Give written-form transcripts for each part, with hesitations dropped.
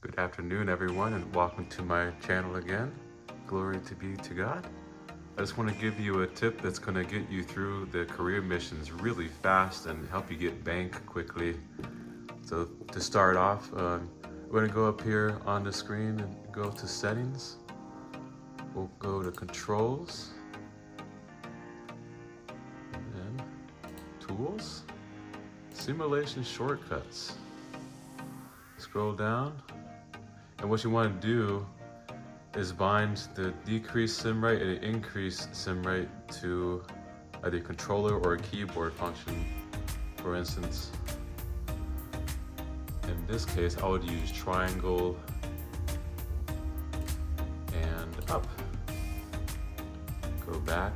Good afternoon, everyone, and welcome to my channel again. Glory to be to God. I just want to give you a tip that's going to get you through the career missions really fast and help you get bank quickly. So to start off, we're going to go up here on the screen and go to settings. We'll go to controls, and tools, simulation shortcuts. Scroll down. And what you want to do is bind the decrease sim rate and the increase sim rate to either a controller or a keyboard function. For instance, in this case, I would use triangle and up. Go back,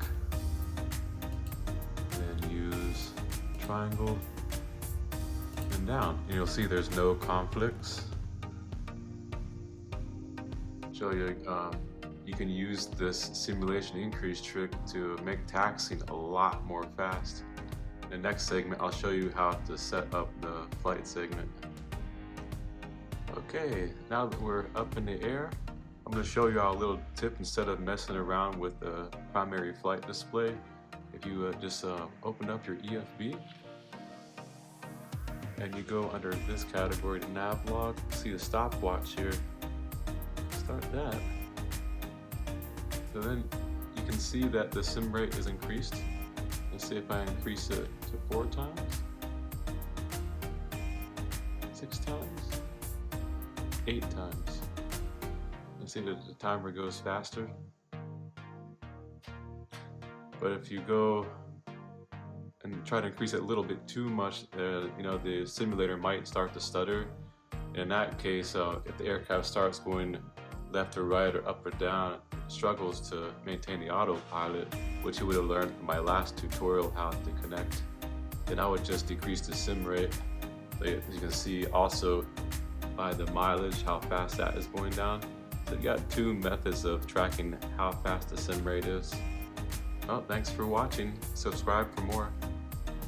and then use triangle and down. And you'll see there's no conflicts. Show you, you can use this simulation increase trick to make taxiing a lot more fast. In the next segment, I'll show you how to set up the flight segment. Okay, now that we're up in the air, I'm going to show you a little tip instead of messing around with the primary flight display. If you just open up your EFB and you go under this category, the nav log, see the stopwatch here. Start that. So then you can see that the sim rate is increased. Let's see if I increase it to 4 times, 6 times, 8 times. And see that the timer goes faster. But if you go and try to increase it a little bit too much, the simulator might start to stutter. In that case, if the aircraft starts going left or right or up or down, it struggles to maintain the autopilot, which you would have learned from my last tutorial how to connect. Then I would just decrease the sim rate. So you can see also by the mileage how fast that is going down. So you got 2 methods of tracking how fast the sim rate is. Well, thanks for watching. Subscribe for more.